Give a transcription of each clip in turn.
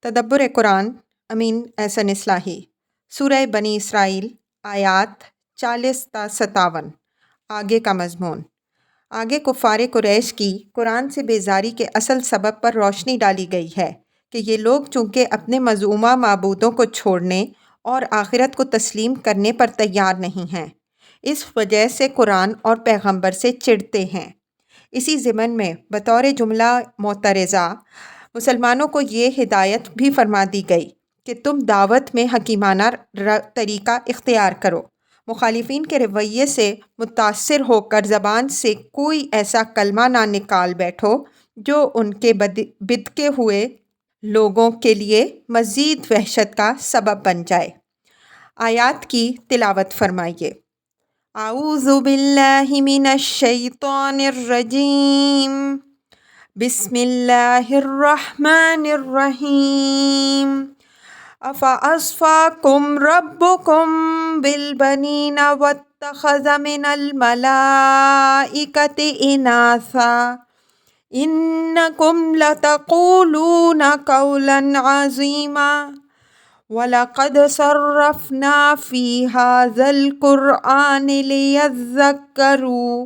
تدبر قرآن امین احسن اصلاحی سورہ بنی اسرائیل آیات 40 تا 57۔ آگے کا مضمون۔ آگے کفار قریش کی قرآن سے بیزاری کے اصل سبب پر روشنی ڈالی گئی ہے کہ یہ لوگ چونکہ اپنے مذمومہ معبودوں کو چھوڑنے اور آخرت کو تسلیم کرنے پر تیار نہیں ہیں، اس وجہ سے قرآن اور پیغمبر سے چڑھتے ہیں۔ اسی ضمن میں بطور جملہ معترضہ مسلمانوں کو یہ ہدایت بھی فرما دی گئی کہ تم دعوت میں حکیمانہ طریقہ اختیار کرو، مخالفین کے رویے سے متاثر ہو کر زبان سے کوئی ایسا کلمہ نہ نکال بیٹھو جو ان کے بدکے ہوئے لوگوں کے لیے مزید وحشت کا سبب بن جائے۔ آیات کی تلاوت فرمائیے۔ اعوذ باللہ من الشیطان الرجیم، بسم اللہ الرحمن الرحیم۔ افاصفاکم ربکم بالبنین واتخذ من الملائکۃ اناثا انکم لتقولون قولا عظیما وَلَقَدْ صَرَّفْنَا فِي هَذَا الْقُرْآنِ لِيَذَّكَّرُوا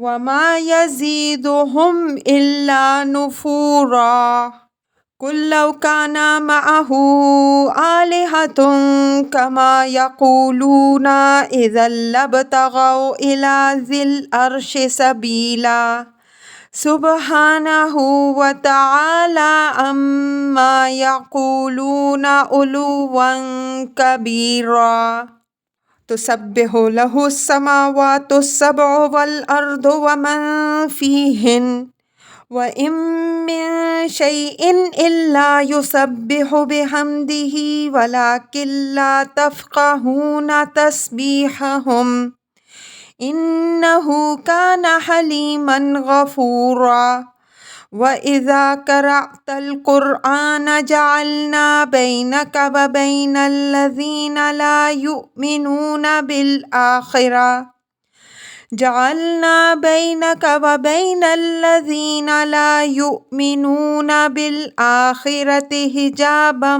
وَمَا يَزِيدُهُمْ إِلَّا نُفُورًا قُلْ لَوْ كَانَ مَعَهُ آلِهَةٌ كَمَا يَقُولُونَ إِذًا لَابْتَغَوْا إِلَى ذِي الْعَرْشِ سَبِيلًا سبحانہ وتعالی عما یقولون علوا کبیرا تسبح لہ السماوات السبع والارض ومن فیہن وَإِن مِّن شَيْءٍ إِلَّا يُسَبِّحُ بِحَمْدِهِ وَلَٰكِن لَّا تَفْقَهُونَ تَسْبِيحَهُمْ إِنَّهُ كَانَ حَلِيمًا غَفُورًا وَإِذَا قَرَأْتَ الْقُرْآنَ جَعَلْنَا بَيْنَكَ وَبَيْنَ الَّذِينَ لَا يُؤْمِنُونَ بِالْآخِرَةِ حِجَابًا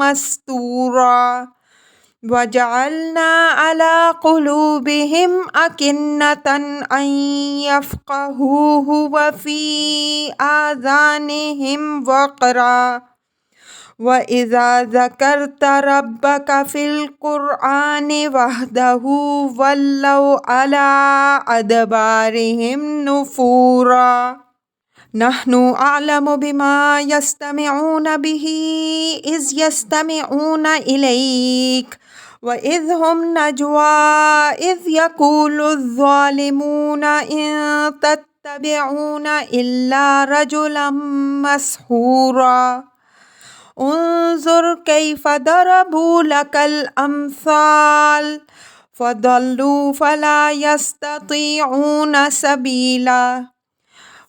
مَّسْتُورًا وَجَعَلْنَا عَلَىٰ قُلُوبِهِمْ أَكِنَّةً أَن يَفْقَهُوهُ وَفِي آذَانِهِمْ وَقْرًا وَإِذَا ذَكَرْتَ رَبَّكَ فِي الْقُرْآنِ وَحْدَهُ وَلَّوْا عَلَىٰ أَدْبَارِهِمْ نُفُورًا نَحْنُ أَعْلَمُ بِمَا يَسْتَمِعُونَ بِهِ إِذْ يَسْتَمِعُونَ إِلَيْكَ وَإِذْ هُمْ نَجْوَىٰ إِذْ يَقُولُ الظَّالِمُونَ إِن تَتَّبِعُونَ إِلَّا رَجُلًا مَّسْحُورًا انظُرْ كَيْفَ ضَرَبُوا لَكَ الْأَمْثَالَ فَضَلُّوا فَلَا يَسْتَطِيعُونَ سَبِيلًا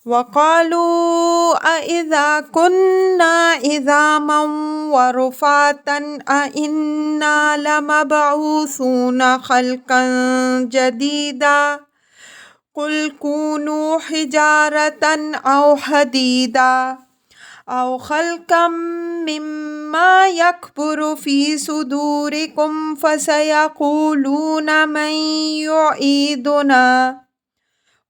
وَقَالُوا أَإِذَا كُنَّا عِظَامًا وَرُفَاتًا أَإِنَّا لَمَبْعُوثُونَ خَلْقًا جَدِيدًا قُلْ كُونُوا حِجَارَةً أَوْ حَدِيدًا أَوْ خَلْقًا مِّمَّا يَكْبُرُ فِي صُدُورِكُمْ فَسَيَقُولُونَ مَن يُعِيدُنَا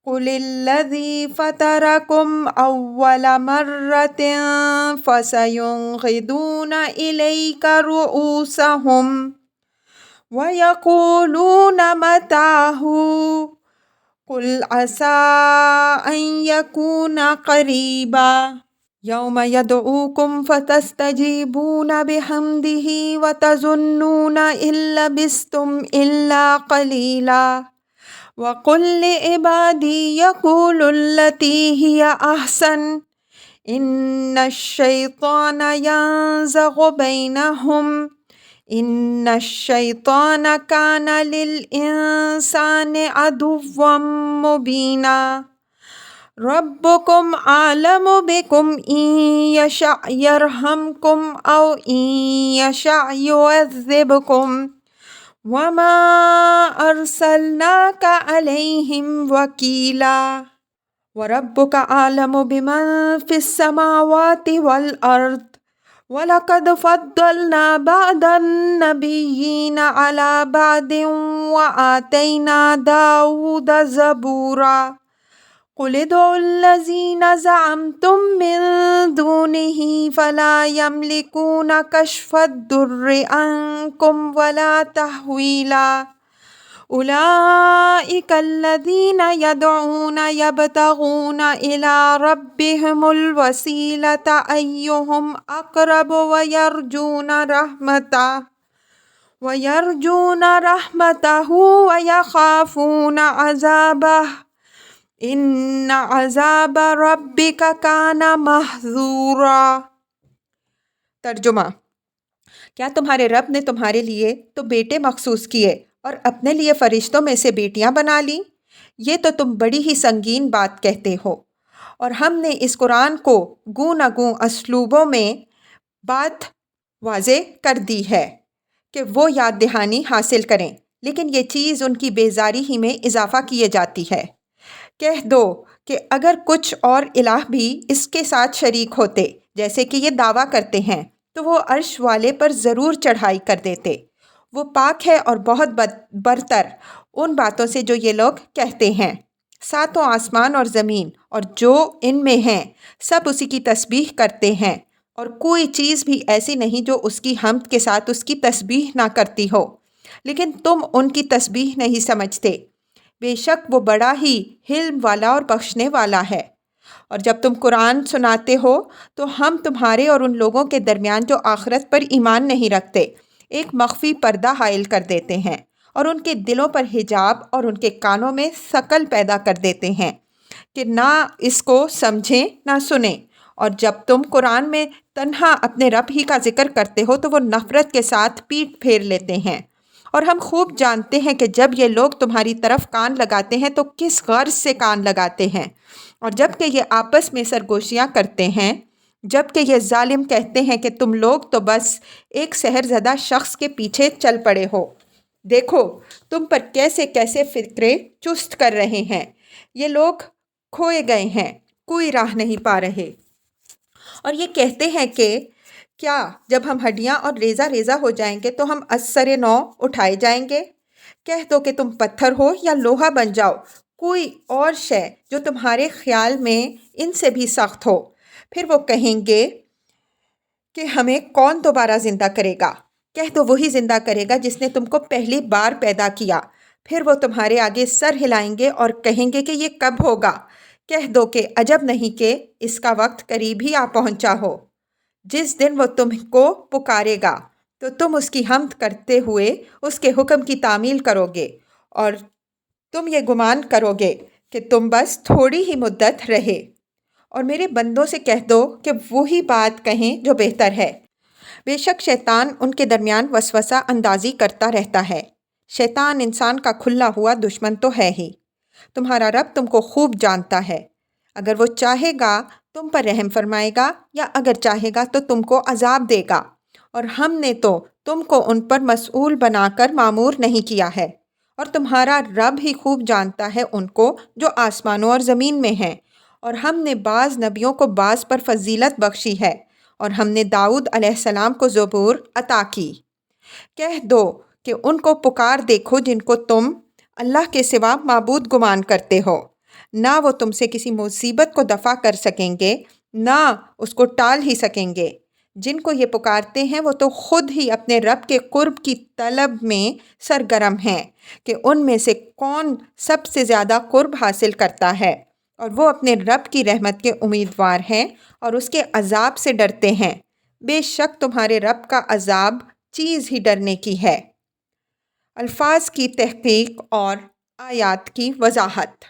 قُلِ الَّذِي فَطَرَكُمْ أَوَّلَ مَرَّةٍ فَسَيُنْغِضُونَ إِلَيْكَ رُءُوسَهُمْ وَيَقُولُونَ مَتَىٰ هُوَ قُلْ عَسَىٰ أَن يَكُونَ قَرِيبًا يَوْمَ يَدْعُوكُمْ فَتَسْتَجِيبُونَ بِحَمْدِهِ وَتَظُنُّونَ إِن لَّبِثْتُمْ إِلَّا قَلِيلًا وَقُل لِّعِبَادِي يَقُولُوا الَّتِي هِيَ أَحْسَنُ إِنَّ الشَّيْطَانَ يَنزَغُ بَيْنَهُمْ إِنَّ الشَّيْطَانَ كَانَ لِلْإِنسَانِ عَدُوًّا مُّبِينًا رَبُّكُمْ أَعْلَمُ بِكُمْ إِن يَشَأْ يَرْحَمْكُمْ أَوْ إِن يَشَأْ يُعَذِّبْكُمْ وَمَا أَرْسَلْنَاكَ عَلَيْهِمْ وَكِيلًا وَرَبُّكَ أَعْلَمُ بِمَن فِي السَّمَاوَاتِ وَالْأَرْضِ وَلَقَدْ فَضَّلْنَا بَعْضَ النَّبِيِّينَ عَلَى بَعْضٍ وَآتَيْنَا دَاوُودَ زَبُورًا قُلِ ادْعُوا الَّذِينَ زَعَمْتُم مِّن دُونِهِ فَلَا يَمْلِكُونَ كَشْفَ الضُّرِّ عَنكُمْ وَلَا تَحْوِيلًا أُولَئِكَ الَّذِينَ يَدْعُونَ يَبْتَغُونَ إِلَى رَبِّهِمُ الْوَسِيلَةَ أَيُّهُمْ أَقْرَبُ وَيَرْجُونَ رَحْمَتَهُ وَيَخَافُونَ عَذَابَهُ إِنَّ عَذَابَ رَبِّكَ كَانَ مَحْذُورًا۔ ترجمہ: کیا تمہارے رب نے تمہارے لیے تو بیٹے مخصوص کیے اور اپنے لیے فرشتوں میں سے بیٹیاں بنا لیں؟ یہ تو تم بڑی ہی سنگین بات کہتے ہو، اور ہم نے اس قرآن کو گوں نہ گوں اسلوبوں میں بات واضح کر دی ہے کہ وہ یاد دہانی حاصل کریں، لیکن یہ چیز ان کی بیزاری ہی میں اضافہ کیے جاتی ہے۔ کہہ دو کہ اگر کچھ اور الہ بھی اس کے ساتھ شریک ہوتے جیسے کہ یہ دعویٰ کرتے ہیں تو وہ عرش والے پر ضرور چڑھائی کر دیتے۔ وہ پاک ہے اور بہت برتر ان باتوں سے جو یہ لوگ کہتے ہیں۔ ساتوں آسمان اور زمین اور جو ان میں ہیں سب اسی کی تسبیح کرتے ہیں، اور کوئی چیز بھی ایسی نہیں جو اس کی حمد کے ساتھ اس کی تسبیح نہ کرتی ہو، لیکن تم ان کی تسبیح نہیں سمجھتے۔ بے شک وہ بڑا ہی حلم والا اور بخشنے والا ہے۔ اور جب تم قرآن سناتے ہو تو ہم تمہارے اور ان لوگوں کے درمیان جو آخرت پر ایمان نہیں رکھتے ایک مخفی پردہ حائل کر دیتے ہیں، اور ان کے دلوں پر حجاب اور ان کے کانوں میں ثقل پیدا کر دیتے ہیں کہ نہ اس کو سمجھیں نہ سنیں۔ اور جب تم قرآن میں تنہا اپنے رب ہی کا ذکر کرتے ہو تو وہ نفرت کے ساتھ پیٹھ پھیر لیتے ہیں۔ اور ہم خوب جانتے ہیں کہ جب یہ لوگ تمہاری طرف کان لگاتے ہیں تو کس غرض سے کان لگاتے ہیں، اور جب کہ یہ آپس میں سرگوشیاں کرتے ہیں، جب کہ یہ ظالم کہتے ہیں کہ تم لوگ تو بس ایک سحر زدہ شخص کے پیچھے چل پڑے ہو۔ دیکھو تم پر کیسے کیسے فکرے چست کر رہے ہیں۔ یہ لوگ کھوئے گئے ہیں، کوئی راہ نہیں پا رہے، اور یہ کہتے ہیں کہ کیا جب ہم ہڈیاں اور ریزہ ریزہ ہو جائیں گے تو ہم از سر نو اٹھائے جائیں گے؟ کہہ دو کہ تم پتھر ہو یا لوہا بن جاؤ، کوئی اور شے جو تمہارے خیال میں ان سے بھی سخت ہو۔ پھر وہ کہیں گے کہ ہمیں کون دوبارہ زندہ کرے گا؟ کہہ دو وہی زندہ کرے گا جس نے تم کو پہلی بار پیدا کیا۔ پھر وہ تمہارے آگے سر ہلائیں گے اور کہیں گے کہ یہ کب ہوگا؟ کہہ دو کہ عجب نہیں کہ اس کا وقت قریب ہی آ پہنچا ہو۔ جس دن وہ تم کو پکارے گا تو تم اس کی حمد کرتے ہوئے اس کے حکم کی تعمیل کرو گے، اور تم یہ گمان کرو گے کہ تم بس تھوڑی ہی مدت رہے۔ اور میرے بندوں سے کہہ دو کہ وہی بات کہیں جو بہتر ہے۔ بے شک شیطان ان کے درمیان وسوسہ اندازی کرتا رہتا ہے۔ شیطان انسان کا کھلا ہوا دشمن تو ہے ہی۔ تمہارا رب تم کو خوب جانتا ہے۔ اگر وہ چاہے گا تم پر رحم فرمائے گا، یا اگر چاہے گا تو تم کو عذاب دے گا، اور ہم نے تو تم کو ان پر مسئول بنا کر مامور نہیں کیا ہے۔ اور تمہارا رب ہی خوب جانتا ہے ان کو جو آسمانوں اور زمین میں ہیں، اور ہم نے بعض نبیوں کو بعض پر فضیلت بخشی ہے، اور ہم نے داؤد علیہ السلام کو زبور عطا کی۔ کہہ دو کہ ان کو پکار دیکھو جن کو تم اللہ کے سوا معبود گمان کرتے ہو، نہ وہ تم سے کسی مصیبت کو دفع کر سکیں گے نہ اس کو ٹال ہی سکیں گے۔ جن کو یہ پکارتے ہیں وہ تو خود ہی اپنے رب کے قرب کی طلب میں سرگرم ہیں کہ ان میں سے کون سب سے زیادہ قرب حاصل کرتا ہے، اور وہ اپنے رب کی رحمت کے امیدوار ہیں اور اس کے عذاب سے ڈرتے ہیں۔ بے شک تمہارے رب کا عذاب چیز ہی ڈرنے کی ہے۔ الفاظ کی تحقیق اور آیات کی وضاحت۔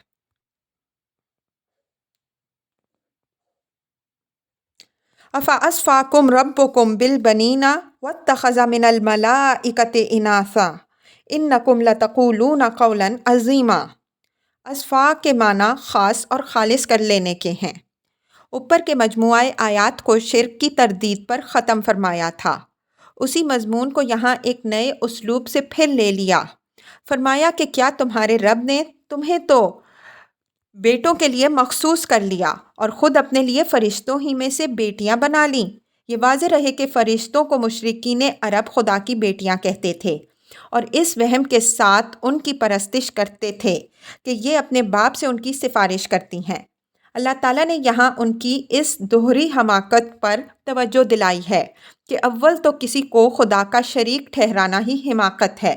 افاصفاکم ربکم بالبنین واتخذ من الملائکۃ اناثا انکم لتقولون قولا عظیما۔ اصفا کے معنی خاص اور خالص کر لینے کے ہیں۔ اوپر کے مجموعہ آیات کو شرک کی تردید پر ختم فرمایا تھا، اسی مضمون کو یہاں ایک نئے اسلوب سے پھر لے لیا۔ فرمایا کہ کیا تمہارے رب نے تمہیں تو بیٹوں کے لیے مخصوص کر لیا اور خود اپنے لیے فرشتوں ہی میں سے بیٹیاں بنا لیں؟ یہ واضح رہے کہ فرشتوں کو مشرکین عرب خدا کی بیٹیاں کہتے تھے اور اس وہم کے ساتھ ان کی پرستش کرتے تھے کہ یہ اپنے باپ سے ان کی سفارش کرتی ہیں۔ اللہ تعالیٰ نے یہاں ان کی اس دوہری حماقت پر توجہ دلائی ہے کہ اول تو کسی کو خدا کا شریک ٹھہرانا ہی حماقت ہے،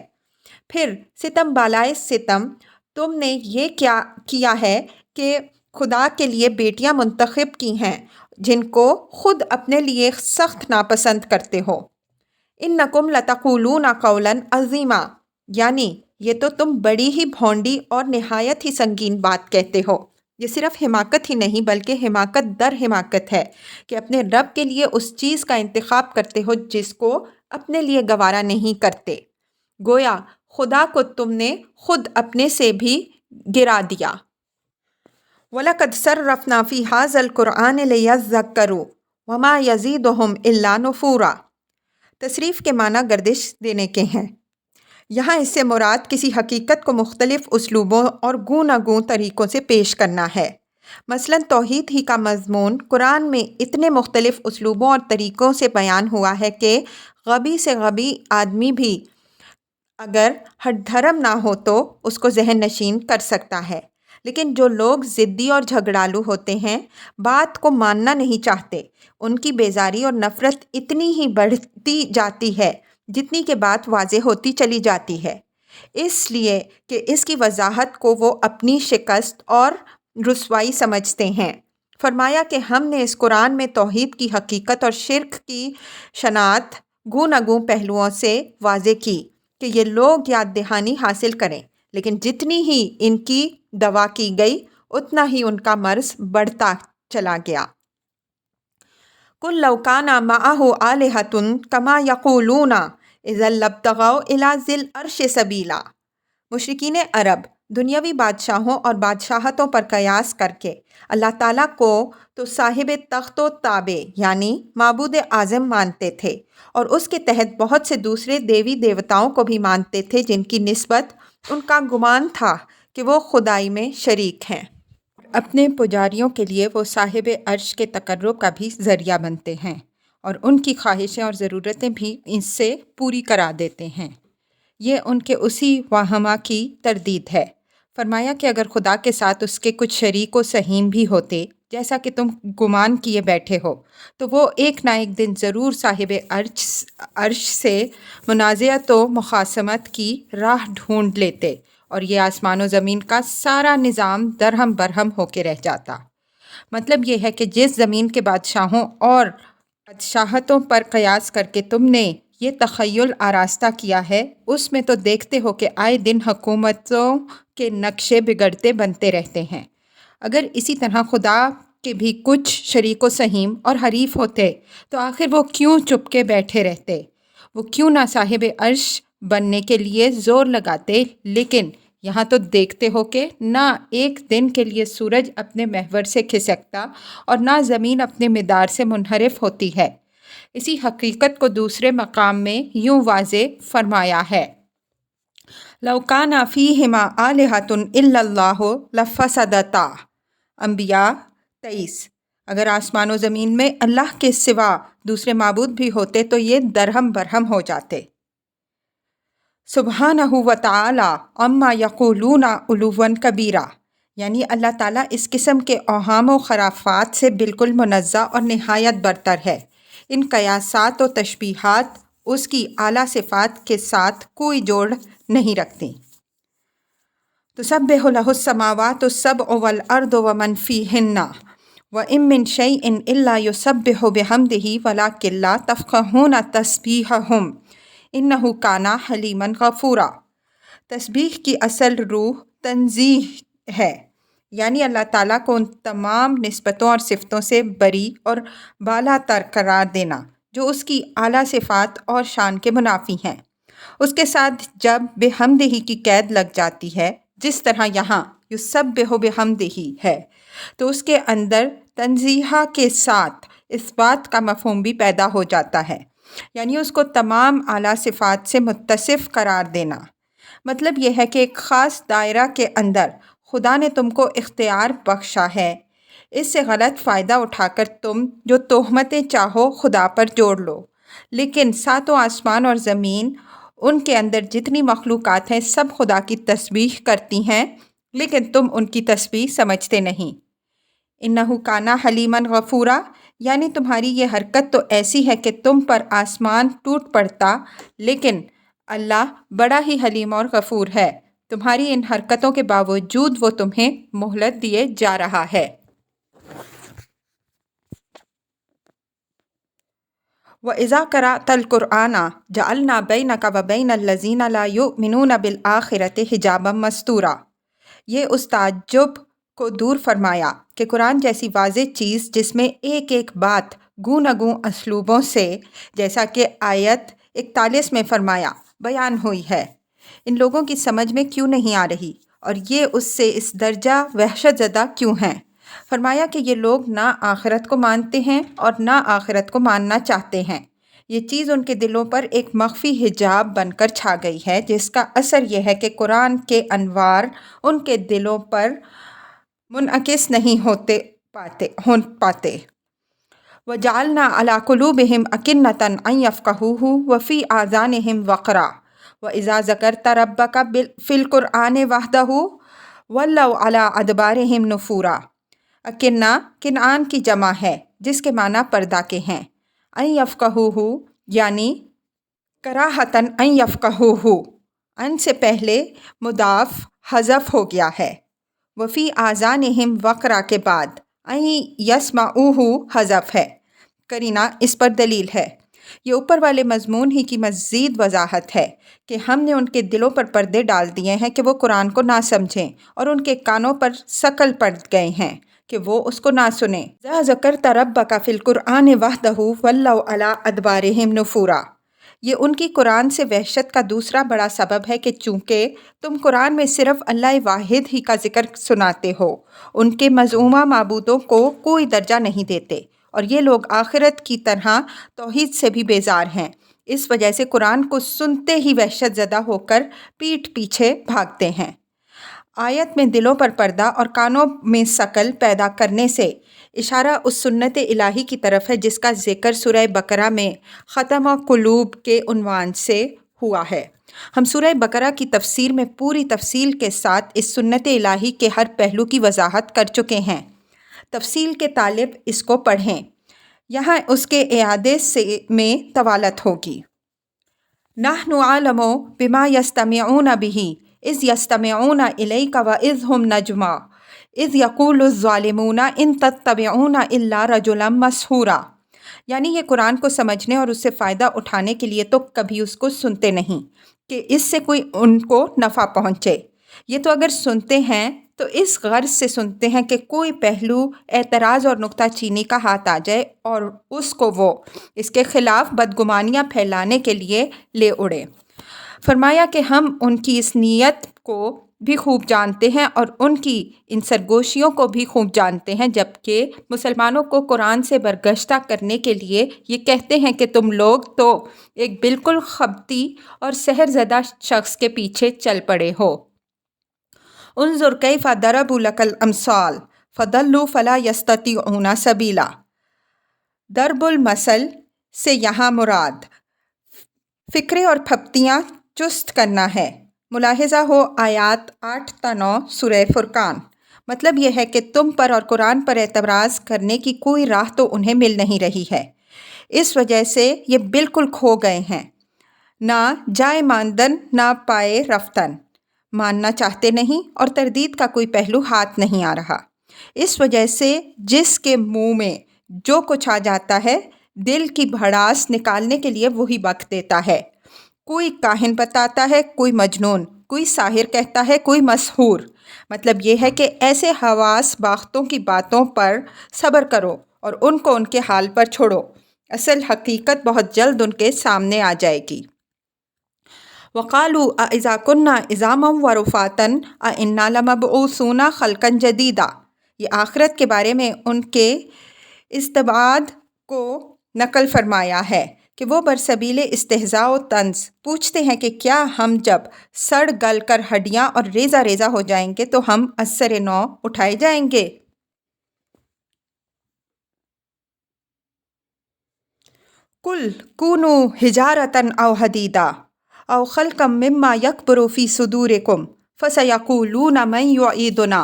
پھر ستم بالائے ستم تم نے یہ کیا کیا ہے کہ خدا کے لیے بیٹیاں منتخب کی ہیں جن کو خود اپنے لیے سخت ناپسند کرتے ہو۔ اِنَّکُمْ لَتَقُولُونَ قَوْلًا عَظِیمًا، یعنی یہ تو تم بڑی ہی بھونڈی اور نہایت ہی سنگین بات کہتے ہو۔ یہ صرف حماقت ہی نہیں بلکہ حماقت در حماقت ہے کہ اپنے رب کے لیے اس چیز کا انتخاب کرتے ہو جس کو اپنے لیے گوارا نہیں کرتے، گویا خدا کو تم نے خود اپنے سے بھی گرا دیا۔ وَلَقَدْ صَرَّفْنَا فِي هَٰذَا الْقُرْآنِ لِيَذَّكَّرُوا وَمَا يَزِيدُهُمْ إِلَّا نُفُورًا۔ تصریف کے معنی گردش دینے کے ہیں۔ یہاں اس سے مراد کسی حقیقت کو مختلف اسلوبوں اور گوناگون طریقوں سے پیش کرنا ہے۔ مثلاً توحید ہی کا مضمون قرآن میں اتنے مختلف اسلوبوں اور طریقوں سے بیان ہوا ہے کہ غبی سے غبی آدمی بھی اگر ہٹ دھرم نہ ہو تو اس کو ذہن نشین کر سکتا ہے، لیکن جو لوگ ضدی اور جھگڑالو ہوتے ہیں، بات کو ماننا نہیں چاہتے، ان کی بیزاری اور نفرت اتنی ہی بڑھتی جاتی ہے جتنی کہ بات واضح ہوتی چلی جاتی ہے، اس لیے کہ اس کی وضاحت کو وہ اپنی شکست اور رسوائی سمجھتے ہیں۔ فرمایا کہ ہم نے اس قرآن میں توحید کی حقیقت اور شرک کی شناخت گوناگون پہلوؤں سے واضح کی کہ یہ لوگ یاد دہانی حاصل کریں، لیکن جتنی ہی ان کی دوا کی گئی اتنا ہی ان کا مرض بڑھتا چلا گیا۔ قُل لَوْ كَانَ مَعَهُ آلِهَةٌ كَمَا يَقُولُونَ إِذًا لَابْتَغَوْا إِلَىٰ ذِي الْعَرْشِ سَبِيلًا۔ مشرکین عرب دنیاوی بادشاہوں اور بادشاہتوں پر قیاس کر کے اللہ تعالیٰ کو تو صاحب تخت و تابع یعنی معبود اعظم مانتے تھے اور اس کے تحت بہت سے دوسرے دیوی دیوتاؤں کو بھی مانتے تھے جن کی نسبت ان کا گمان تھا کہ وہ خدائی میں شریک ہیں۔ اپنے پجاریوں کے لیے وہ صاحب عرش کے تقرب کا بھی ذریعہ بنتے ہیں اور ان کی خواہشیں اور ضرورتیں بھی اس سے پوری کرا دیتے ہیں۔ یہ ان کے اسی واہمہ کی تردید ہے۔ فرمایا کہ اگر خدا کے ساتھ اس کے کچھ شریک و سہیم بھی ہوتے جیسا کہ تم گمان کیے بیٹھے ہو تو وہ ایک نہ ایک دن ضرور صاحب عرش سے منازعت و مخاصمت کی راہ ڈھونڈ لیتے اور یہ آسمان و زمین کا سارا نظام درہم برہم ہو کے رہ جاتا۔ مطلب یہ ہے کہ جس زمین کے بادشاہوں اور بادشاہتوں پر قیاس کر کے تم نے یہ تخیل آراستہ کیا ہے اس میں تو دیکھتے ہو کہ آئے دن حکومتوں کے نقشے بگڑتے بنتے رہتے ہیں۔ اگر اسی طرح خدا کے بھی کچھ شریک و سہیم اور حریف ہوتے تو آخر وہ کیوں چپ کے بیٹھے رہتے؟ وہ کیوں نہ صاحب عرش بننے کے لیے زور لگاتے؟ لیکن یہاں تو دیکھتے ہو کہ نہ ایک دن کے لیے سورج اپنے محور سے کھسکتا اور نہ زمین اپنے مدار سے منحرف ہوتی ہے۔ اسی حقیقت کو دوسرے مقام میں یوں واضح فرمایا ہے، لَوْ كَانَ فِيهِمَا آلِهَةٌ إِلَّا اللَّهُ لَفَسَدَتَا۔ انبیاء 23۔ اگر آسمان و زمین میں اللہ کے سوا دوسرے معبود بھی ہوتے تو یہ درہم برہم ہو جاتے۔ سبحانہ وتعالی عما یقولون علوا کبیرا، یعنی اللہ تعالیٰ اس قسم کے اوہام و خرافات سے بالکل منزہ اور نہایت برتر ہے۔ ان قیاسات و تشبیہات اس کی اعلیٰ صفات کے ساتھ کوئی جوڑ نہیں رکھتی۔ تسبح لہ السماوات السبع والارض ومن فیہن وإن من شیء الا یسبح بحمدہ ولکن لا تفقہون تسبیحہم انہ کان حلیما غفورا۔ تسبیح کی اصل روح تنزیہ ہے، یعنی اللہ تعالیٰ کو ان تمام نسبتوں اور صفتوں سے بری اور بالا تر قرار دینا جو اس کی اعلیٰ صفات اور شان کے منافی ہیں۔ اس کے ساتھ جب بحمدہ کی قید لگ جاتی ہے جس طرح یہاں یسبح بحمدہ ہے تو اس کے اندر تنزیہ کے ساتھ اس بات کا مفہوم بھی پیدا ہو جاتا ہے، یعنی اس کو تمام اعلیٰ صفات سے متصف قرار دینا۔ مطلب یہ ہے کہ ایک خاص دائرہ کے اندر خدا نے تم کو اختیار بخشا ہے اس سے غلط فائدہ اٹھا کر تم جو تہمتیں چاہو خدا پر جوڑ لو، لیکن ساتوں آسمان اور زمین، ان کے اندر جتنی مخلوقات ہیں، سب خدا کی تسبیح کرتی ہیں، لیکن تم ان کی تسبیح سمجھتے نہیں۔ انہ کانا حلیمن غفورا، یعنی تمہاری یہ حرکت تو ایسی ہے کہ تم پر آسمان ٹوٹ پڑتا، لیکن اللہ بڑا ہی حلیم اور غفور ہے، تمہاری ان حرکتوں کے باوجود وہ تمہیں مہلت دیے جا رہا ہے۔ وَإِذَا قَرَأْتَ الْقُرْآنَ جَعَلْنَا بَيْنَكَ وَبَيْنَ الَّذِينَ لَا يُؤْمِنُونَ بِالْآخِرَةِ حِجَابًا مَسْتُورًا۔ یہ اس تعجب کو دور فرمایا کہ قرآن جیسی واضح چیز جس میں ایک ایک بات گوناگوں اسلوبوں سے، جیسا کہ آیت 41 میں فرمایا، بیان ہوئی ہے، ان لوگوں کی سمجھ میں کیوں نہیں آ رہی، اور یہ اس سے اس درجہ وحشت زدہ کیوں ہیں؟ فرمایا کہ یہ لوگ نہ آخرت کو مانتے ہیں اور نہ آخرت کو ماننا چاہتے ہیں۔ یہ چیز ان کے دلوں پر ایک مخفی حجاب بن کر چھا گئی ہے، جس کا اثر یہ ہے کہ قرآن کے انوار ان کے دلوں پر منعکس نہیں پاتے۔ وَجَعَلْنَا عَلَىٰ قُلُوبِهِمْ أَكِنَّةً أَن يَفْقَهُوهُ وَفِي آذَانِهِمْ وَقْرًا وَإِذَا ذَكَرْتَ رَبَّكَ فِي الْقُرْآنِ وَحْدَهُ وَلَّوْا عَلَىٰ أَدْبَارِهِمْ نُفُورًا۔ اکنّا کنعان کی جمع ہے، جس کے معنی پردہ کے ہیں۔ ان یفقہوہ یعنی کراہتاً ان یفقہوہ، ان سے پہلے مضاف حذف ہو گیا ہے۔ وفی آذانہم وقرا کے بعد ان یسمعوہ حذف ہے، قرینہ اس پر دلیل ہے۔ یہ اوپر والے مضمون ہی کی مزید وضاحت ہے کہ ہم نے ان کے دلوں پر پردے ڈال دیے ہیں کہ وہ قرآن کو نہ سمجھیں، اور ان کے کانوں پر ثقل پڑ گئے ہیں کہ وہ اس کو نہ سنیں۔ اذا ذکرت ربک فی القرآن وحدہ ولوا علی ادبارہم نفورا، یہ ان کی قرآن سے وحشت کا دوسرا بڑا سبب ہے کہ چونکہ تم قرآن میں صرف اللہ واحد ہی کا ذکر سناتے ہو، ان کے مزعومہ معبودوں کو کوئی درجہ نہیں دیتے، اور یہ لوگ آخرت کی طرح توحید سے بھی بیزار ہیں۔ اس وجہ سے قرآن کو سنتے ہی وحشت زدہ ہو کر پیٹھ پیچھے بھاگتے ہیں۔ آیت میں دلوں پر پردہ اور کانوں میں ثقل پیدا کرنے سے اشارہ اس سنت الہی کی طرف ہے جس کا ذکر سورہ بقرہ میں ختم قلوب کے عنوان سے ہوا ہے۔ ہم سورہ بقرہ کی تفسیر میں پوری تفصیل کے ساتھ اس سنت الہی کے ہر پہلو کی وضاحت کر چکے ہیں۔ تفصیل کے طالب اس کو پڑھیں، یہاں اس کے اعادے میں طوالت ہوگی۔ نحن عالم بما یستمعون به اذ یستمعون الیک واذ هم نجوا اذ یقول الظالمون ان تتبعون الا رجلا مسحورا، یعنی یہ قرآن کو سمجھنے اور اس سے فائدہ اٹھانے کے لیے تو کبھی اس کو سنتے نہیں کہ اس سے کوئی ان کو نفع پہنچے، یہ تو اگر سنتے ہیں تو اس غرض سے سنتے ہیں کہ کوئی پہلو اعتراض اور نکتہ چینی کا ہاتھ آ جائے اور اس کو وہ اس کے خلاف بدگمانیاں پھیلانے کے لیے لے اڑے۔ فرمایا کہ ہم ان کی اس نیت کو بھی خوب جانتے ہیں اور ان کی ان سرگوشیوں کو بھی خوب جانتے ہیں، جبکہ مسلمانوں کو قرآن سے برگشتہ کرنے کے لیے یہ کہتے ہیں کہ تم لوگ تو ایک بالکل خبتی اور سحر زدہ شخص کے پیچھے چل پڑے ہو۔ انظر کیف ضربوا لک الامثال فضلوا فلا یستطیعون سبیلا۔ ضرب المثل سے یہاں مراد فکرے اور پھپتیاں چست کرنا ہے۔ ملاحظہ ہو آیات 8 تا 9 سورہ فرقان۔ مطلب یہ ہے کہ تم پر اور قرآن پر اعتراض کرنے کی کوئی راہ تو انہیں مل نہیں رہی ہے، اس وجہ سے یہ بالکل کھو گئے ہیں، نہ جائے ماندن نہ پائے رفتن، ماننا چاہتے نہیں اور تردید کا کوئی پہلو ہاتھ نہیں آ رہا۔ اس وجہ سے جس کے منہ میں جو کچھ آ جاتا ہے، دل کی بھڑاس نکالنے کے لیے وہی بک دیتا ہے۔ کوئی کاہن بتاتا ہے، کوئی مجنون، کوئی ساحر کہتا ہے، کوئی مسحور۔ مطلب یہ ہے کہ ایسے حواس باختوں کی باتوں پر صبر کرو اور ان کو ان کے حال پر چھوڑو، اصل حقیقت بہت جلد ان کے سامنے آ جائے گی۔ وَقَالُوا أَإِذَا كُنَّا عِظَامًا وَرُفَاتًا أَإِنَّا لَمَبْعُوثُونَ خَلْقًا جَدِيدًا، یہ آخرت کے بارے میں ان کے استبعاد کو نقل فرمایا ہے کہ وہ برسبیل استہزاء و طنز پوچھتے ہیں کہ کیا ہم جب سڑ گل کر ہڈیاں اور ریزہ ریزہ ہو جائیں گے تو ہم از سر نو اٹھائے جائیں گے۔ قل كونوا حجارة أو حديدا أو خلقا مما يكبر في صدوركم فسيقولون من يعيدنا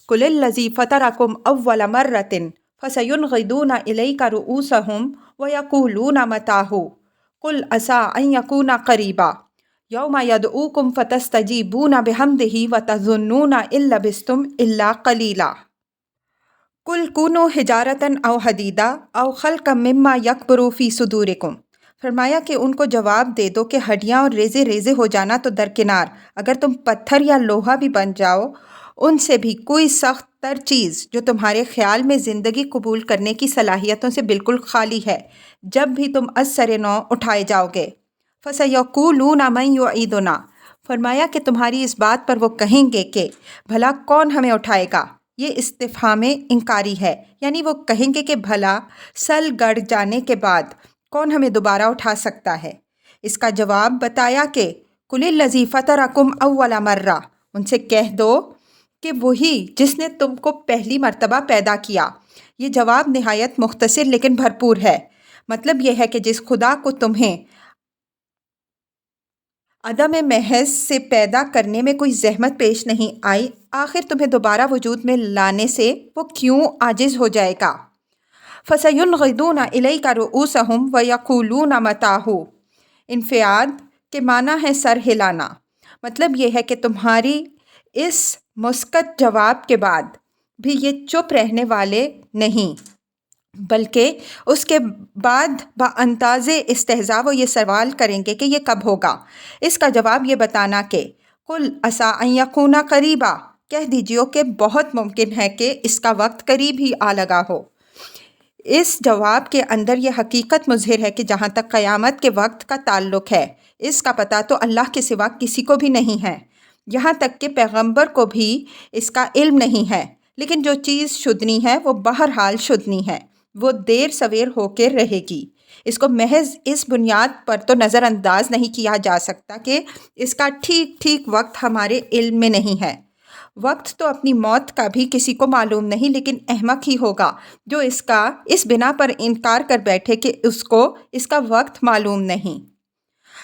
قل الذي فطركم أول مرة فسينغضون إليك رؤوسهم ويقولون متاه قل عسى أن يكون قريبا يوم يدعوكم فتستجيبون بحمده وتظنون إن لبثتم إلا قليلا کل کونو حجارتن او حدیدہ او خلقا مما یکبرو فی صدورکم، فرمایا کہ ان کو جواب دے دو کہ ہڈیاں اور ریزے ریزے ہو جانا تو درکنار، اگر تم پتھر یا لوہا بھی بن جاؤ، ان سے بھی کوئی سخت تر چیز جو تمہارے خیال میں زندگی قبول کرنے کی صلاحیتوں سے بالکل خالی ہے، جب بھی تم از سر نو اٹھائے جاؤ گے۔ فَسَيَقُولُونَ مَن يُعِيدُنَا، فرمایا کہ تمہاری اس بات پر وہ کہیں گے کہ بھلا کون ہمیں اٹھائے گا۔ یہ استفہام انکاری ہے، یعنی وہ کہیں گے کہ بھلا سل گڑ جانے کے بعد کون ہمیں دوبارہ اٹھا سکتا ہے۔ اس کا جواب بتایا کہ قُلِ الَّذِي فَطَرَكُمْ أَوَّلَ مَرَّةٍ، ان سے کہہ دو کہ وہی جس نے تم کو پہلی مرتبہ پیدا کیا۔ یہ جواب نہایت مختصر لیکن بھرپور ہے۔ مطلب یہ ہے کہ جس خدا کو تمہیں عدم محض سے پیدا کرنے میں کوئی زحمت پیش نہیں آئی، آخر تمہیں دوبارہ وجود میں لانے سے وہ کیوں عاجز ہو جائے گا۔ فَسَيُنْغِضُونَ إِلَيْكَ رُؤُوسَهُمْ وَيَقُولُونَ مَتَاهُ، انفعاد کے معنی ہے سر ہلانا۔ مطلب یہ ہے کہ تمہاری اس مسکت جواب کے بعد بھی یہ چپ رہنے والے نہیں، بلکہ اس کے بعد بانداز استہزاء وہ یہ سوال کریں گے کہ یہ کب ہوگا۔ اس کا جواب یہ بتانا کہ قُلْ عَسَىٰ أَن يَكُونَ قَرِيبًا، کہہ دیجیے کہ بہت ممکن ہے کہ اس کا وقت قریب ہی آ لگا ہو۔ اس جواب کے اندر یہ حقیقت مظہر ہے کہ جہاں تک قیامت کے وقت کا تعلق ہے، اس کا پتہ تو اللہ کے سوا کسی کو بھی نہیں ہے، یہاں تک کہ پیغمبر کو بھی اس کا علم نہیں ہے، لیکن جو چیز شدنی ہے وہ بہرحال شدنی ہے، وہ دیر سویر ہو کے رہے گی۔ اس کو محض اس بنیاد پر تو نظر انداز نہیں کیا جا سکتا کہ اس کا ٹھیک ٹھیک وقت ہمارے علم میں نہیں ہے۔ وقت تو اپنی موت کا بھی کسی کو معلوم نہیں، لیکن احمق ہی ہوگا جو اس بنا پر انکار کر بیٹھے کہ اس کو اس کا وقت معلوم نہیں۔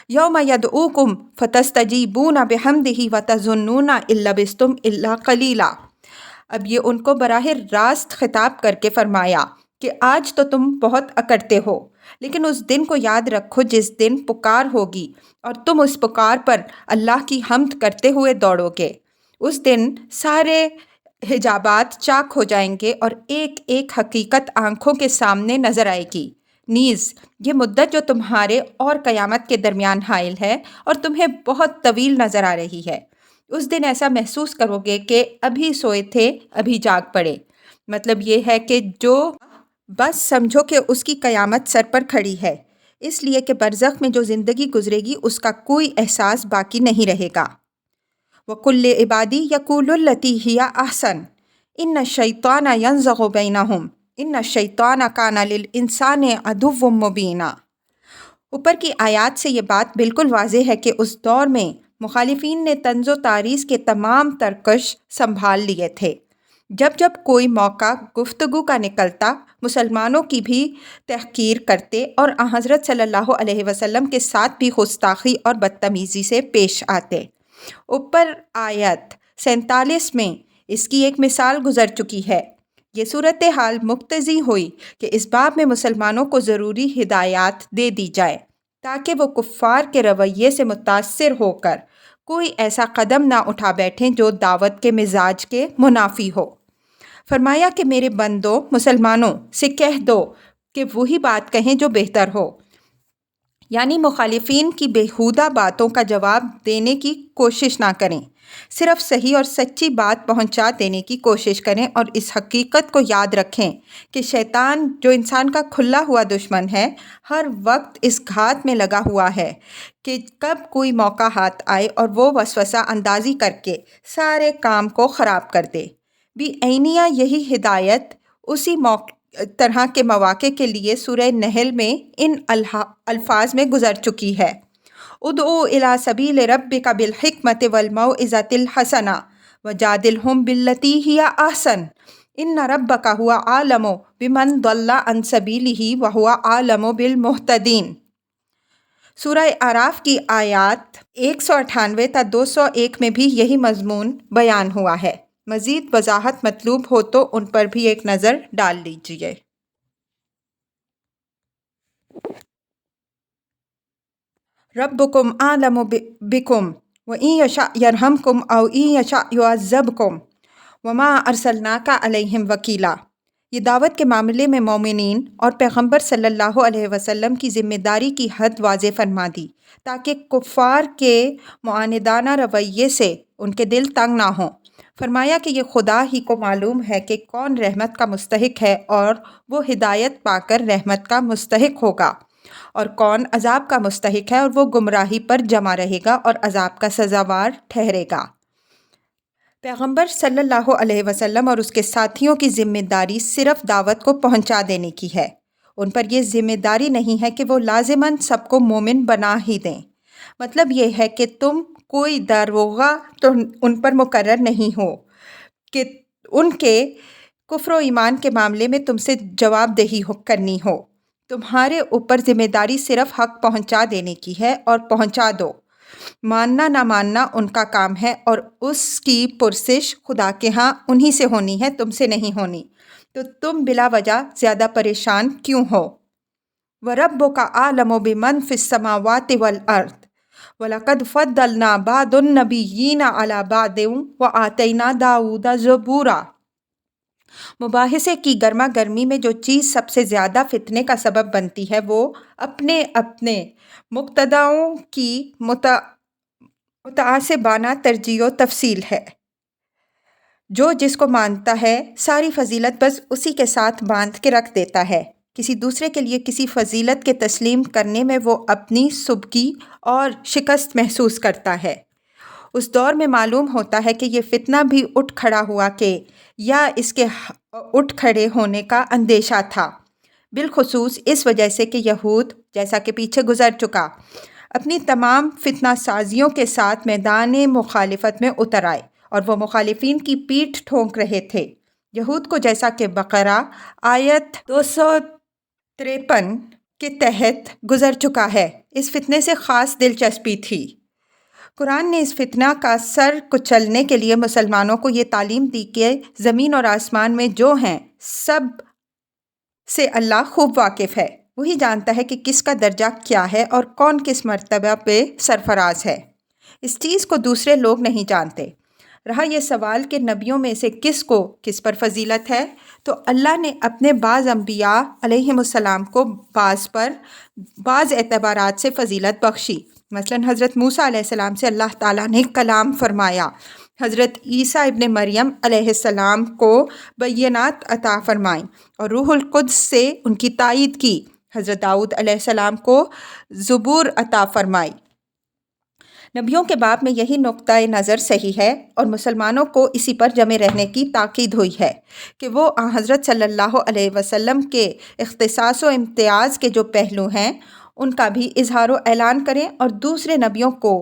یوم یدعوکم فتستجیبون بحمدہ وتظنون ان لبثتم الا قلیلا، اب یہ ان کو براہ راست خطاب کر کے فرمایا کہ آج تو تم بہت اکڑتے ہو، لیکن اس دن کو یاد رکھو جس دن پکار ہوگی اور تم اس پکار پر اللہ کی حمد کرتے ہوئے دوڑو گے۔ اس دن سارے حجابات چاک ہو جائیں گے اور ایک ایک حقیقت آنکھوں کے سامنے نظر آئے گی، نیز یہ مدت جو تمہارے اور قیامت کے درمیان حائل ہے اور تمہیں بہت طویل نظر آ رہی ہے۔ اس دن ایسا محسوس کرو گے کہ ابھی سوئے تھے ابھی جاگ پڑے۔ مطلب یہ ہے کہ جو بس سمجھو کہ اس کی قیامت سر پر کھڑی ہے، اس لیے کہ برزخ میں جو زندگی گزرے گی اس کا کوئی احساس باقی نہیں رہے گا۔ وَقُلْ لِعِبَادِي يَقُولُوا الَّتِي هِيَ أَحْسَنُ إِنَّ الشَّيْطَانَ يَنزَغُ بَيْنَهُمْ إِنَّ الشَّيْطَانَ كَانَ لِلْإِنسَانِ عَدُوًّا مُّبِينًا۔ اوپر کی آیات سے یہ بات بالکل واضح ہے کہ اس دور میں مخالفین نے طنز و تعریض کے تمام ترکش سنبھال لیے تھے۔ جب جب کوئی موقع گفتگو کا نکلتا، مسلمانوں کی بھی تحقیر کرتے اور حضرت صلی اللہ علیہ وسلم کے ساتھ بھی گستاخی اور بدتمیزی سے پیش آتے۔ اوپر آیت 47 میں اس کی ایک مثال گزر چکی ہے۔ یہ صورتحال مقتضی ہوئی کہ اس باب میں مسلمانوں کو ضروری ہدایات دے دی جائے تاکہ وہ کفار کے رویے سے متاثر ہو کر کوئی ایسا قدم نہ اٹھا بیٹھیں جو دعوت کے مزاج کے منافی ہو۔ فرمایا کہ میرے بندوں مسلمانوں سے کہہ دو کہ وہی بات کہیں جو بہتر ہو، یعنی مخالفین کی بیہودہ باتوں کا جواب دینے کی کوشش نہ کریں، صرف صحیح اور سچی بات پہنچا دینے کی کوشش کریں، اور اس حقیقت کو یاد رکھیں کہ شیطان جو انسان کا کھلا ہوا دشمن ہے، ہر وقت اس گھات میں لگا ہوا ہے کہ کب کوئی موقع ہاتھ آئے اور وہ وسوسہ اندازی کر کے سارے کام کو خراب کر دے۔ بھی عینیہ یہی ہدایت اسی طرح کے مواقع کے لیے سورہ نحل میں ان الفاظ میں گزر چکی ہے۔ ادعو الی سبیل ربک بالحکمۃ والموعظۃ الحسنہ وجادلہم باللتی ہی احسن ان ربک ہوا عالم بمن ضل عن سبیلہ وہوا عالم بالمہتدین۔ سورہ اعراف کی آیات 198 تا 201 میں بھی یہی مضمون بیان ہوا ہے۔ مزید وضاحت مطلوب ہو تو ان پر بھی ایک نظر ڈال لیجیے۔ ربکم اعلم بکم وَإِن یشاء یرحمکم او ان یشاء یعذبکم وما ارسلناک علیہم وکیلا۔ یہ دعوت کے معاملے میں مومنین اور پیغمبر صلی اللہ علیہ وسلم کی ذمہ داری کی حد واضح فرما دی تاکہ کفار کے معاندانہ رویے سے ان کے دل تنگ نہ ہوں۔ فرمایا کہ یہ خدا ہی کو معلوم ہے کہ کون رحمت کا مستحق ہے اور وہ ہدایت پا کر رحمت کا مستحق ہوگا، اور کون عذاب کا مستحق ہے اور وہ گمراہی پر جمع رہے گا اور عذاب کا سزاوار ٹھہرے گا۔ پیغمبر صلی اللہ علیہ وسلم اور اس کے ساتھیوں کی ذمہ داری صرف دعوت کو پہنچا دینے کی ہے۔ ان پر یہ ذمہ داری نہیں ہے کہ وہ لازماً سب کو مومن بنا ہی دیں۔ مطلب یہ ہے کہ تم کوئی داروغہ تو ان پر مقرر نہیں ہو کہ ان کے کفر و ایمان کے معاملے میں تم سے جواب دہی کرنی ہو۔ تمہارے اوپر ذمہ داری صرف حق پہنچا دینے کی ہے اور پہنچا دو۔ ماننا نہ ماننا ان کا کام ہے اور اس کی پرسش خدا کے ہاں انہی سے ہونی ہے، تم سے نہیں ہونی، تو تم بلا وجہ زیادہ پریشان کیوں ہو؟ وَرَبُّكَ أَعْلَمُ بِمَنْ فِي السَّمَاوَاتِ وَالْأَرْضِ وَلَقَدْ فَضَّلْنَا بَعْضَ النَّبِيِّينَ عَلَى بَعْضٍ وَآتَيْنَا دَاوُودَ زَبُورًا۔ مباحثے کی گرما گرمی میں جو چیز سب سے زیادہ فتنے کا سبب بنتی ہے وہ اپنے اپنے مقتداؤں کی متعصبانہ ترجیح و تفصیل ہے۔ جو جس کو مانتا ہے ساری فضیلت بس اسی کے ساتھ باندھ کے رکھ دیتا ہے۔ کسی دوسرے کے لیے کسی فضیلت کے تسلیم کرنے میں وہ اپنی سبکی اور شکست محسوس کرتا ہے۔ اس دور میں معلوم ہوتا ہے کہ یہ فتنہ بھی اٹھ کھڑا ہوا کہ یا اس کے اٹھ کھڑے ہونے کا اندیشہ تھا، بالخصوص اس وجہ سے کہ یہود، جیسا کہ پیچھے گزر چکا، اپنی تمام فتنہ سازیوں کے ساتھ میدان مخالفت میں اتر آئے اور وہ مخالفین کی پیٹھ ٹھونک رہے تھے۔ یہود کو، جیسا کہ بقرہ آیت 253 کے تحت گزر چکا ہے، اس فتنے سے خاص دلچسپی تھی۔ قرآن نے اس فتنہ کا سر کچلنے کے لیے مسلمانوں کو یہ تعلیم دی کہ زمین اور آسمان میں جو ہیں سب سے اللہ خوب واقف ہے۔ وہی جانتا ہے کہ کس کا درجہ کیا ہے اور کون کس مرتبہ پہ سرفراز ہے۔ اس چیز کو دوسرے لوگ نہیں جانتے۔ رہا یہ سوال کہ نبیوں میں سے کس کو کس پر فضیلت ہے، تو اللہ نے اپنے بعض انبیاء علیہم السلام کو بعض پر بعض اعتبارات سے فضیلت بخشی۔ مثلاً حضرت موسیٰ علیہ السلام سے اللہ تعالیٰ نے کلام فرمایا، حضرت عیسیٰ ابن مریم علیہ السلام کو بینات عطا فرمائیں اور روح القدس سے ان کی تائید کی، حضرت داؤد علیہ السلام کو زبور عطا فرمائی۔ نبیوں کے باب میں یہی نقطۂ نظر صحیح ہے اور مسلمانوں کو اسی پر جمے رہنے کی تاکید ہوئی ہے کہ وہ حضرت صلی اللہ علیہ وسلم کے اختصاص و امتیاز کے جو پہلو ہیں ان کا بھی اظہار و اعلان کریں اور دوسرے نبیوں کو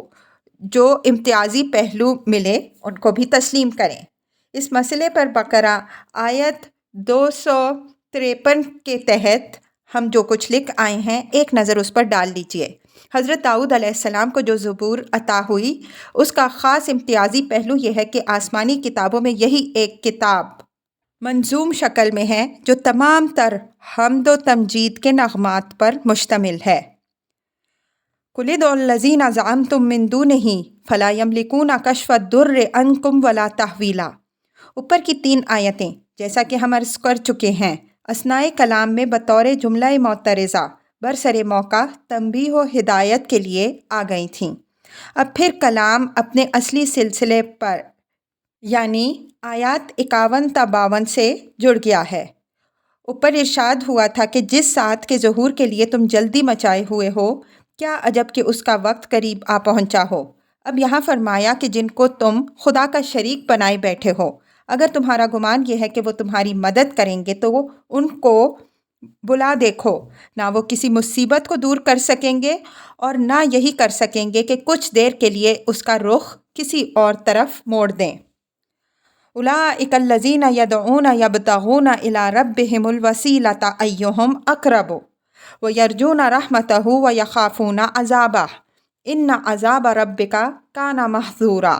جو امتیازی پہلو ملے ان کو بھی تسلیم کریں۔ اس مسئلے پر بقرہ آیت 253 کے تحت ہم جو کچھ لکھ آئے ہیں ایک نظر اس پر ڈال لیجئے۔ حضرت داؤد علیہ السلام کو جو زبور عطا ہوئی اس کا خاص امتیازی پہلو یہ ہے کہ آسمانی کتابوں میں یہی ایک کتاب منظوم شکل میں ہے جو تمام تر حمد و تمجید کے نغمات پر مشتمل ہے۔ قُلِ ادْعُوا الَّذِينَ زَعَمْتُم مِّن دُونِهِ فَلَا يَمْلِكُونَ كَشْفَ الضُّرِّ عَنكُمْ وَلَا تَحْوِيلًا۔ اوپر کی 3 آیتیں جیسا کہ ہم عرض کر چکے ہیں اثناء کلام میں بطور جملہ معترضہ برسر موقع تنبیہ و ہدایت کے لیے آ گئی تھیں۔ اب پھر کلام اپنے اصلی سلسلے پر یعنی آیات 51 تا 52 سے جڑ گیا ہے۔ اوپر ارشاد ہوا تھا کہ جس ساتھ کے ظہور کے لیے تم جلدی مچائے ہوئے ہو، کیا عجب کہ اس کا وقت قریب آ پہنچا ہو۔ اب یہاں فرمایا کہ جن کو تم خدا کا شریک بنائے بیٹھے ہو، اگر تمہارا گمان یہ ہے کہ وہ تمہاری مدد کریں گے تو ان کو بلا دیکھو، نہ وہ کسی مصیبت کو دور کر سکیں گے اور نہ یہی کر سکیں گے کہ کچھ دیر کے لیے اس کا رخ کسی اور طرف موڑ دیں۔ اولئک الذین یدعون یبتغون الی ربہم الوسیلۃ ایہم اقرب ویرجون رحمتہ ویخافون عذابہ ان عذاب ربک کان محذورا،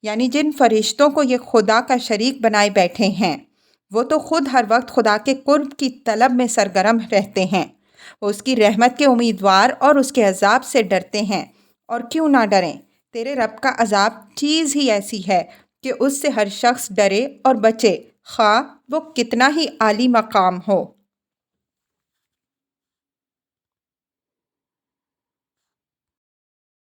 یعنی جن فرشتوں کو یہ خدا کا شریک بنائے بیٹھے ہیں وہ تو خود ہر وقت خدا کے قرب کی طلب میں سرگرم رہتے ہیں، وہ اس کی رحمت کے امیدوار اور اس کے عذاب سے ڈرتے ہیں، اور کیوں نہ ڈریں، تیرے رب کا عذاب چیز ہی ایسی ہے کہ اس سے ہر شخص ڈرے اور بچے، خواہ وہ کتنا ہی عالی مقام ہو۔